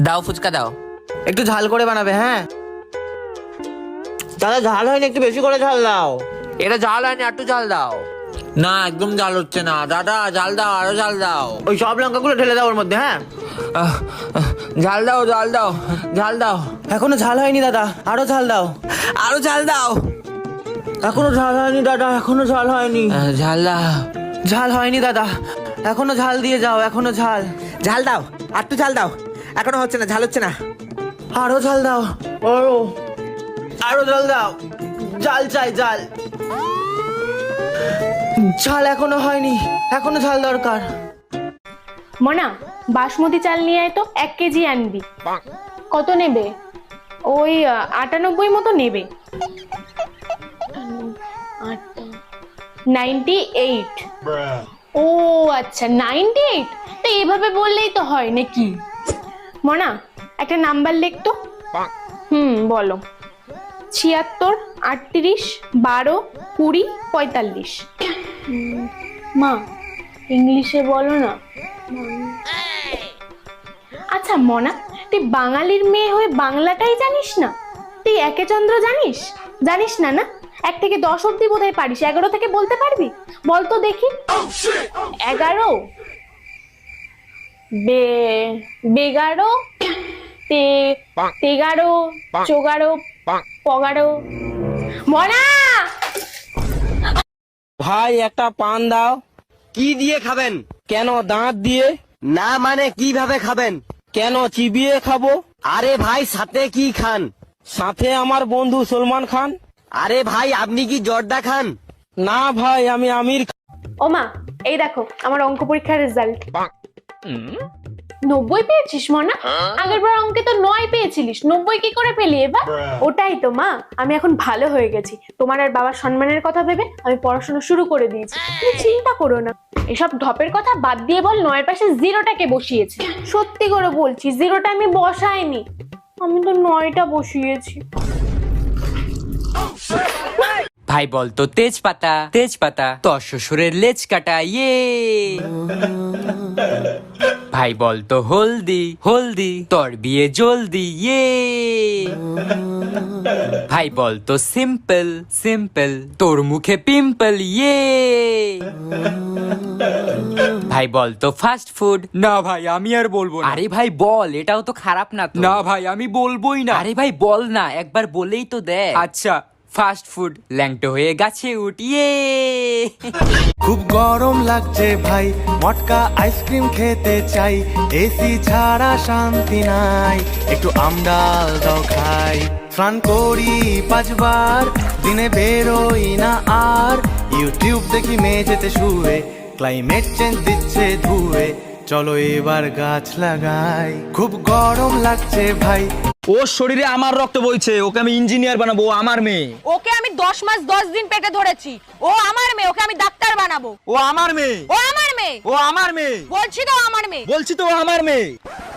দাও ফুচকা দাও। একটু ঝাল করে বানাবে। হ্যাঁ দাদা, ঝাল হয়নি, একটু বেশি করে ঝাল দাও। এটা ঝাল হয়নি, একটু ঝাল দাও। না, একদম ঝাল হচ্ছে না দাদা, ঝাল দাও, আরো ঝাল দাও। ওই সব লঙ্কাগুলো ঢেলে দাও ওর মধ্যে। হ্যাঁ ঝাল দাও, ঝাল দাও, ঝাল দাও। এখনো ঝাল হয়নি দাদা, আরো ঝাল দাও। আরো ঝাল দাও। এখনো ঝাল হয়নি দাদা, এখনো ঝাল হয়নি। ঝাল দাও। ঝাল হয়নি দাদা, এখনো ঝাল দিয়ে যাও, এখনো ঝাল। ঝাল দাও, আর একটু ঝাল দাও। এখনো হচ্ছে না, ঝাল হচ্ছে না। আরো ঝাল দাও, আরো আরো ঝাল দাও। ঝাল চাই, ঝাল। ঝাল এখনো হয়নি, এখনো ঝাল দরকার। মনা, বাসমতি চাল নিয়ে আয় তো, 1 কেজি আনবি। কত নেবে? ওই 98 মতো নেবে। 98। ও আচ্ছা, 98। তো এইভাবে বললেই তো হয় নাকি? মনা, একটা নাম্বার লেখ তো। বলো। 76, 38, 12, 20, 45। মা, ইংলিশে বলো না। আচ্ছা মনা, তুই বাঙালির মেয়ে হয়ে বাংলাটাই জানিস না? তুই একে চন্দ্র জানিস? জানিস না না? 1 থেকে 10 অব্দি বোধহয় পারিস, 11 থেকে বলতে পারবি? বল তো দেখি। 11, বেগারো, 13, 14, 15। মনা, ভাই একটা পান দাও। কি দিয়ে খাবেন? কেন, দাঁত দিয়ে? না মানে কিভাবে খাবেন? কেন, চিবিয়ে খাবো। আরে ভাই সাথে কি খান? সাথে আমার বন্ধু সলমান খান। আরে ভাই আপনি কি জর্দা খান? না ভাই, আমি আমির ও মা, এই দেখো আমার অঙ্ক পরীক্ষার রেজাল্ট। 90 পেয়েছিস মনা? আগের বার অঙ্কে তো 9 পেয়েছিলিস, 90 কি করে পেলি এবার? ওটাই তো মা, আমি এখন ভালো হয়ে গেছি। তোমার আর বাবার সম্মানের কথা ভেবে আমি পড়াশোনা শুরু করে দিয়েছি। তুমি চিন্তা করো না। এসব ঢপের কথা বাদ দিয়ে বল, 9 পাশে 0টাকে বসিয়েছি। সত্যি করে বলছি, 0টা আমি বসাইনি, আমি তো 9টা বসিয়েছি। ভাই বলতো তেজপাতা, তেজপাতা তোর শ্বশুরের লেজ কাটা। ইয়ে ভাই বলতো হলদি, হলদি তোর বিয়ে জলদি। ইয়ে ভাই বলতো সিম্পল, সিম্পল তোর মুখে পিম্পল। ইয়ে ভাই বলতো ফাস্ট ফুড। না ভাই আমি আর বলবো না। আরে ভাই বল, এটাও তো খারাপ না তো। না ভাই আমি বলবোই না। আরে ভাই বল না, একবার বলেই তো দে। আচ্ছা, ফাস্ট ফুড। ল্যাংটো হয়ে গাছে উঠিয়ে। খুব গরম লাগছে ভাই, মটকা আইসক্রিম খেতে চাই, এসি ছাড়া শান্তি নাই, একটু আমডাল দাও খাই। স্নান করি 5 বার, দিনে বেরোই না আর, ইউটিউব দেখি মেঝেতে শুয়ে, ক্লাইমেট চেঞ্জ দিচ্ছে ধুয়ে, চলো এবার গাছ লাগাই। খুব গরম লাগছে ভাই। ওর শরীরে আমার রক্ত বইছে, ওকে আমি ইঞ্জিনিয়ার বানাবো। ও আমার মেয়ে। ওকে আমি 10 মাস 10 দিন পেটে ধরেছি। ও আমার মেয়ে, ওকে আমি ডাক্তার বানাবো। ও আমার মেয়ে। ও আমার মেয়ে। ও আমার মেয়ে। বলছি তো আমার মেয়ে। বলছি তো ও আমার মেয়ে।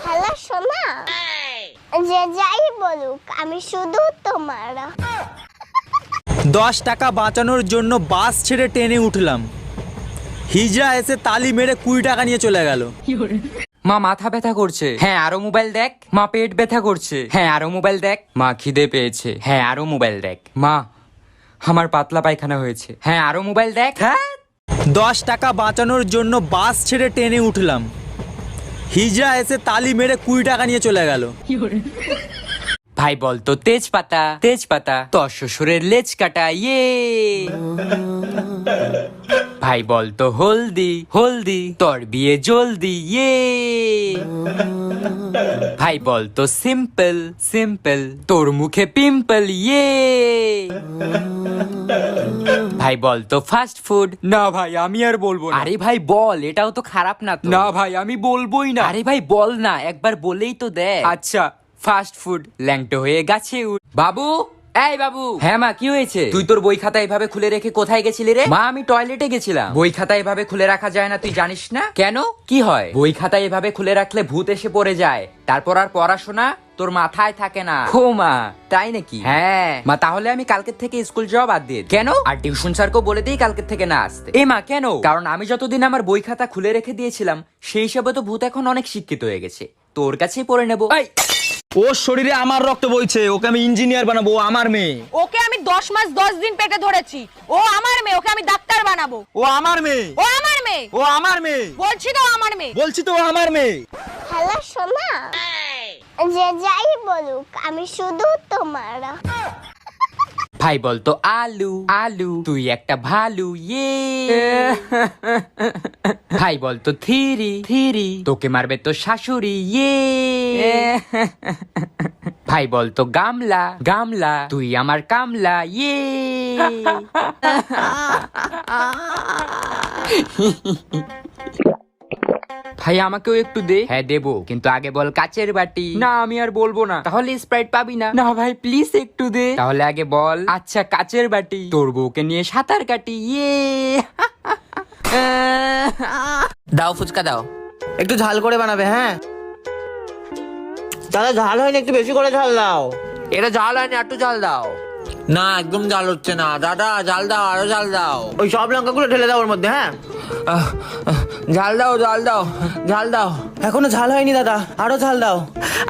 হ্যালো সোনা, যে যাই বলুক আমি শুধু তোমার। 10 টাকা বাঁচানোর জন্য বাস ছেড়ে ট্রেনে উঠলাম, হিজড়া এসে তালি মেরে 20 টাকা নিয়ে চলে গেল। মা মাথা ব্যথা করছে। হ্যাঁ আরো মোবাইল দেখ। মা পেট ব্যথা করছে। হ্যাঁ আরো মোবাইল দেখ। মা খিদে পেয়েছে। হ্যাঁ আরো মোবাইল দেখ। মা আমার পাতলা পায়খানা হয়েছে। হ্যাঁ আরো মোবাইল দেখ। হ্যাঁ 10 টাকা বাঁচানোর জন্য বাস ছেড়ে ট্রেনে উঠলাম, হিজড়া এসে তালি মেরে 20 টাকা নিয়ে চলে গেল। ভাই বলতো তেজপাতা, তেজপাতা তোর শ্বশুরের লেজ কাটা। ইয়ে ভাই বলতো হলদি, হলদি তোর বিয়ে জলদি। ইয়ে ভাই বলতো সিম্পল, সিম্পল তোর মুখে পিম্পল। ইয়ে ভাই বলতো ফাস্ট ফুড। না ভাই আমি আর বলবো না। আরে ভাই বল, এটাও তো খারাপ না তো। না ভাই আমি বলবোই না। আরে ভাই বল না, একবার বলেই তো দে। আচ্ছা, ফাস্ট ফুড। ল্যাংটো হয়ে গাছে উঠ। বাবু, এই বাবু। হ্যাঁ মা কি হয়েছে? তুই তোর বই খাতা এভাবে খুলে রেখে কোথায় গেছিলি রে? মা আমি টয়লেটে গেছিলাম। বই খাতা এভাবে খুলে রাখা যায় না, তুই জানিস না? কেন, কি হয়? বই খাতা এভাবে খুলে রাখলে ভূত এসে পড়ে যায়, তারপর আর পড়াশোনা তোর মাথায় থাকে না। ও মা, তাই নাকি? হ্যাঁ মা, তাহলে আমি কালকের থেকে স্কুল যাওয়া বাদ দিয়ে। কেন? আর টিউশন স্যারকেও বলে দিই কালকের থেকে না আসতে। এ মা কেন? কারণ আমি যতদিন আমার বই খাতা খুলে রেখে দিয়েছিলাম সেই হিসাবে তো ভূত এখন অনেক শিক্ষিত হয়ে গেছে, তোর কাছেই পড়ে নেবো। এই, ওর শরীরে আমার রক্ত বইছে, ওকে আমি ইঞ্জিনিয়ার বানাবো, ও আমার মেয়ে। ওকে আমি 10 মাস 10 দিন পেটে ধরেছি, ও আমার মেয়ে, ওকে আমি ডাক্তার বানাবো। ও আমার মেয়ে, ও আমার মেয়ে, ও আমার মেয়ে, বলছি তো আমার মেয়ে। বলছি তো ও আমার মেয়ে। হ্যালো সোনা, যে যাই বলুক আমি শুধু তোমার। ভাই বলতো আলু আলু, তুই একটা ভালু ইয়ে। ভাই বলতো থিরি থিরি, তোকে মারবে তো শাশুড়ি ইয়ে। ভাই বলতো গামলা গামলা, তুই আমার কামলা ইয়ে। ভাই আমাকেও একটু দে। হ্যাঁ দেবো, কিন্তু আগে বল কাচের বাটি। না আমি আর বলবো না, তাহলে স্প্রাইট পাবি না। না ভাই প্লিজ একটু দে। তাহলে আগে বল আচ্ছা কাচের বাটি, তোর বউকে নিয়ে সাঁতার কাটি ইয়ে। দাও ফুচকা দাও, একটু ঝাল করে বানাবে। হ্যাঁ দাদা, ঝাল হয়নি, একটু বেশি করে ঝাল দাও। এটা জাল হয়নি, একটু জাল দাও। না একদম ঝাল হচ্ছে না দাদা, ঝাল দাও, আরো ঝাল দাও। ওই সব লঙ্কাগুলো ঢেলে দাও ওর মধ্যে। হ্যাঁ ঝাল দাও, ঝাল দাও, ঝাল দাও। এখনো ঝাল হয়নি দাদা, আরো ঝাল দাও।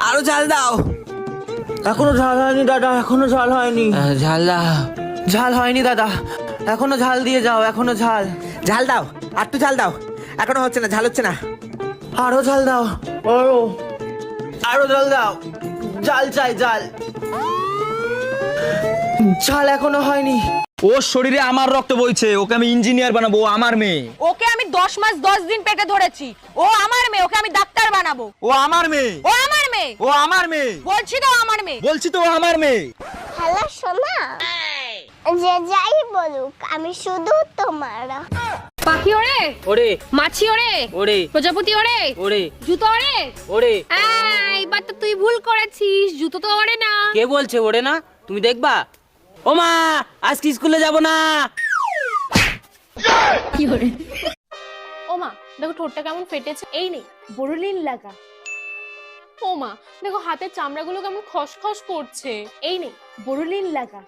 আরো ঝাল দাও। এখনো ঝাল হয়নি দাদা, এখনো ঝাল হয়নি। ঝাল দাও। ঝাল হয়নি দাদা, এখনো ঝাল দিয়ে যাও, এখনো ঝাল। ঝাল দাও, আর একটু ঝাল দাও। এখনো হচ্ছে না, ঝাল হচ্ছে না। আরো ঝাল দাও, আরো আরো ঝাল দাও। ঝাল চাই, ঝাল। ঝাল এখনো হয়নি। ওর শরীরে আমার রক্ত বইছে, ওকে আমি ইঞ্জিনিয়ার বানাবো, ও আমার মেয়ে। ওকে আমি 10 মাস 10 দিন পেটে ধরেছি, ও আমার মেয়ে, ওকে আমি ডাক্তার বানাবো। ও আমার মেয়ে, ও আমার মেয়ে, ও আমার মেয়ে, বলছি তো আমার মেয়ে। বলছি তো ও আমার মেয়ে। হ্যালো সোনা, যে যাই বলুক আমি শুধু তোমার। পাখি ওরে ওরে মাছি ওরে ওরে প্রজাপতি ওরে ওরে জুতো ওরে। ওরে। এইবার তো তুই ভুল করেছিস, জুতো তো ওরে না। কে বলছে ওরে না? তুমি দেখবা। ও মা, আজকে স্কুলে যাব না। কি ওরে? ও মা দেখো ঠোঁটটা কেমন ফেটেছে, এই নেই বোরোলিন লাগা। ও মা দেখো হাতের চামড়াগুলো কেমন খসখস করছে, এই নেই বোরোলিন লাগা।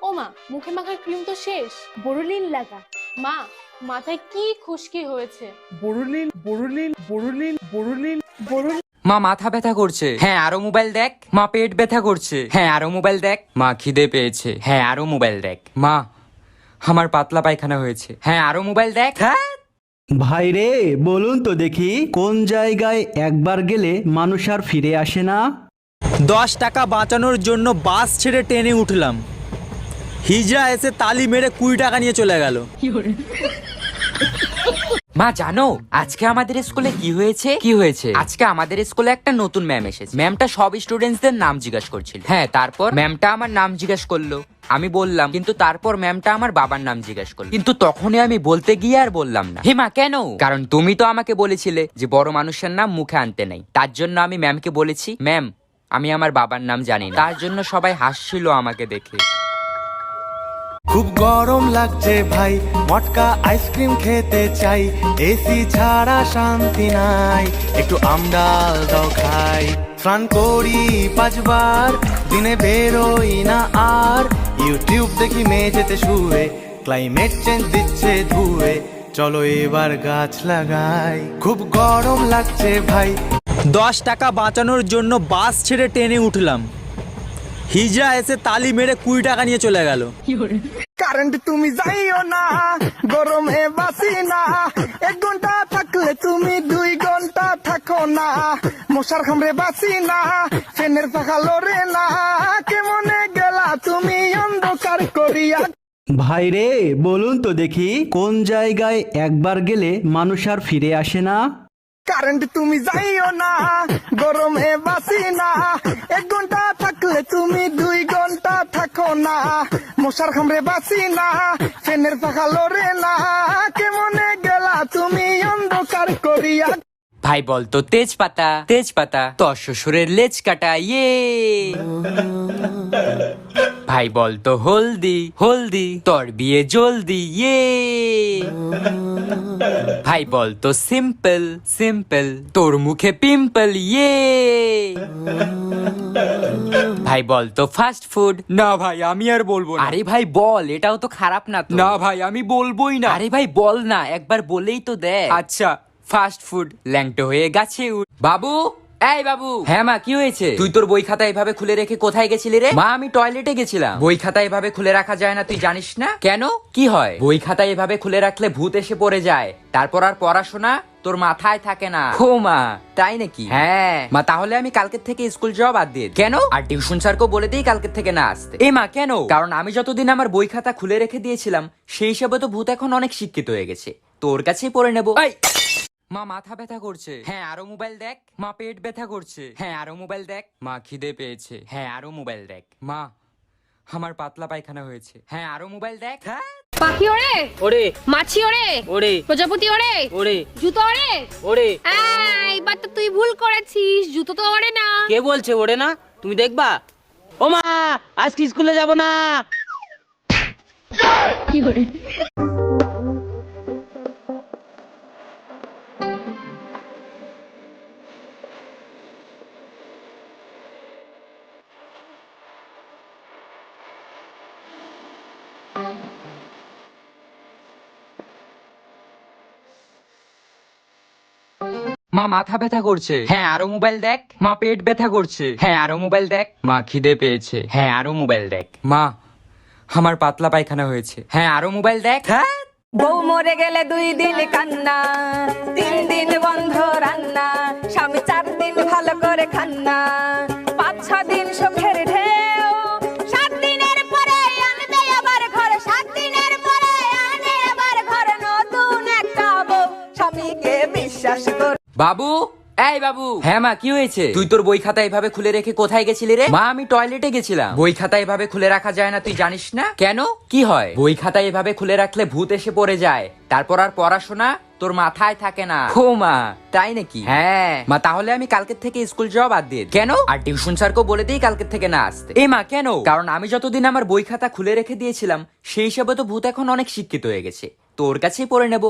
ও মা মুখে মাখার ক্রিম তো শেষ, বোরোলিন লাগা। মা মাথায় কি খুশকি হয়েছে, বোরোলিন বোরোলিন বোরোলিন বোরোলিন বোরোলিন। মা মাথা ব্যথা করছে। হ্যাঁ আরো মোবাইল দেখ। মা পেট ব্যথা করছে। হ্যাঁ আরো মোবাইল দেখ। মা খিদে পেয়েছে। হ্যাঁ আরো মোবাইল দেখ। মা আমার পাতলা পায়খানা হয়েছে। হ্যাঁ আরো মোবাইল দেখ। হ্যাঁ ভাই রে বলুন তো দেখি, কোন জায়গায় একবার গেলে মানুষ আর ফিরে আসে না? 10 টাকা বাঁচানোর জন্য বাস ছেড়ে ট্রেনে উঠলাম, হিজড়া এসে তালি মেরে 20 টাকা নিয়ে চলে গেল। মা জানো আজকে আমাদের স্কুলে কি হয়েছে? কি হয়েছে? আজকে আমাদের স্কুলে একটা নতুন ম্যাম এসেছে। ম্যামটা সব স্টুডেন্টসদের নাম জিজ্ঞাসা করছিল। হ্যাঁ তারপর ম্যামটা আমার নাম জিজ্ঞাসা করলো, আমি বললাম, কিন্তু তারপর ম্যামটা আমার বাবার নাম জিজ্ঞাসা করলো, কিন্তু তখনই আমি বলতে গিয়ে আর বললাম না। হে মা কেন? কারণ তুমি তো আমাকে বলেছিলে যে বড় মানুষের নাম মুখে আনতে নেই। তার জন্য আমি ম্যামকে বলেছি, ম্যাম আমি আমার বাবার নাম জানি না। তার জন্য সবাই হাসছিল আমাকে দেখে। খুব গরম লাগছে ভাই, মটকা আইসক্রিম খেতে চাই, এসি ছাড়া শান্তি নাই, একটু আমডাল দাও খাই। স্নান করি 5 বার, দিনে বেরোই না আর, ইউটিউব দেখি মেঝেতে শুয়ে, ক্লাইমেট চেঞ্জ দিচ্ছে ধুয়ে, চলো এবার গাছ লাগাই। খুব গরম লাগছে ভাই। 10 টাকা বাঁচানোর জন্য বাস ছেড়ে ট্রেনে উঠলাম, হিজড়া এসে তালি মেরে 20 টাকা নিয়ে চলে গেল। কারেন্ট তুমি যাইও না, গরমে বাসি না, 1 ঘন্টা থাকলে তুমি 2 ঘন্টা থাকো না, মশার কামড়ে বাসি না, ফ্যানের পাখা লড়ে না, কেমনে গেলা তুমি অন্ধকার করিয়া। ভাই রে বলুন তো দেখি, কোন জায়গায় একবার গেলে মানুষ আর ফিরে আসে না? কারেন্ট তুমি যাইও না, গরমে বাসি না, 1 ঘন্টা থাকলে তুমি 2 ঘন্টা থাকো না, মশার কামড়ে বাসি না, ফ্যানের পাখা লড়ে না, কেমনে গেলা তুমি অন্ধকার করিয়া। ভাই বলতো তেজপাতা তেজপাতা, তোর শ্বশুরের লেজ কাটা ইয়ে। ভাই বলতো হলদি হলদি, তোর বিয়ে জলদি ইয়ে। ভাই বলতো সিম্পল সিম্পল, তোর মুখে পিম্পল ইয়ে। ভাই বলতো ফাস্ট ফুড। না ভাই আমি আর বলবো না। আরে ভাই বল, এটাও তো খারাপ না তো। না ভাই আমি বলবোই না। আরে ভাই বল না, একবার বলেই তো দেখ। আচ্ছা ফাস্ট ফুড ল্যাংটো হয়ে গাছে উঠ। বাবু, এই বাবু। হ্যাঁ মা, কি হয়েছে? তুই তোর বই খাতা এভাবে খুলে রেখে কোথায় গেছিলি রে? মা, আমি টয়লেটে গেছিলাম। বই খাতা এভাবে খুলে রাখা যায় না, তুই জানিস না? কেন, কি হয়? বই খাতা এভাবে খুলে রাখলে ভূত এসে পড়ে যায়, তারপর আর পড়াশোনা তোর মাথায় থাকে না। ও মা, তাই নাকি? হ্যাঁ মা, তাহলে আমি কালকের থেকে স্কুল যাওয়া বাদ দিয়ে দিই। কেন? আর টিউশন স্যারকেও বলে দিই কালকের থেকে না আসতে। এ মা, কেন? কারণ আমি যতদিন আমার বই খাতা খুলে রেখে দিয়েছিলাম, সেই হিসাবে তো ভূত এখন অনেক শিক্ষিত হয়ে গেছে, তোর কাছেই পড়ে নেবো। মা, মাথা ব্যথা করছে। হ্যাঁ, আরো মোবাইল দেখ। মা, পেট ব্যথা করছে। হ্যাঁ, আরো মোবাইল দেখ। মা, খিদে পেয়েছে। হ্যাঁ, আরো মোবাইল দেখ। মা, আমার পাতলা পায়খানা হয়েছে। হ্যাঁ, আরো মোবাইল দেখ। হ্যাঁ। পাখি ওরে, ওরে মাছি ওরে, ওরে প্রজাপতি ওরে, ওরে জুতো ওরে। ওরে। এইবার তো তুই ভুল করেছিস, জুতো তো ওরে না। কে বলছে ওরে না? তুমি দেখবা। ও মা, আজকে স্কুলে যাব না। কি করে? মা, মাথা ব্যথা করছে। হ্যাঁ, আরো মোবাইল দেখ। মা, পেট ব্যথা করছে। হ্যাঁ, আরো মোবাইল দেখ। মা, খিদে পেয়েছে। হ্যাঁ, আরো মোবাইল দেখ। মা, আমার পাতলা পায়খানা হয়েছে। হ্যাঁ, আরো মোবাইল দেখ। হ্যাঁ। বউ মরে গেলে 2 দিন কান্না, 3 দিন বন্ধ রান্না, স্বামী 4 দিন ভালো করে খান্না, 5-6 দিন সুখের ঢেউ, 7 দিনের পরে আনবে আবার ঘরে, 7 দিনের পরে আনে আবার ঘরে নতুন একটা বউ, স্বামীকে বিশ্বাস কর। বাবু, এই বাবু। হ্যাঁ মা, কি হয়েছে? তুই তোর বই খাতা এভাবে খুলে রেখে কোথায় গেছিলি রে? মা, আমি টয়লেটে গেছিলাম। বই খাতা এভাবে খুলে রাখা যায় না, তুই জানিস না? কেন, কি হয়? বই খাতা এভাবে খুলে রাখলে ভূত এসে পড়ে যায়, তারপর আর পড়াশোনা তোর মাথায় থাকে না। ও মা, তাই নাকি? হ্যাঁ মা, তাহলে আমি কালকের থেকে স্কুল যাওয়া বাদ দিয়ে দিই। কেন? আর টিউশন স্যারকেও বলে দিই কালকের থেকে না আসতে। এ মা, কেন? কারণ আমি যতদিন আমার বই খাতা খুলে রেখে দিয়েছিলাম, সেই হিসাবে তো ভূত এখন অনেক শিক্ষিত হয়ে গেছে, তোর কাছেই পড়ে নেবো।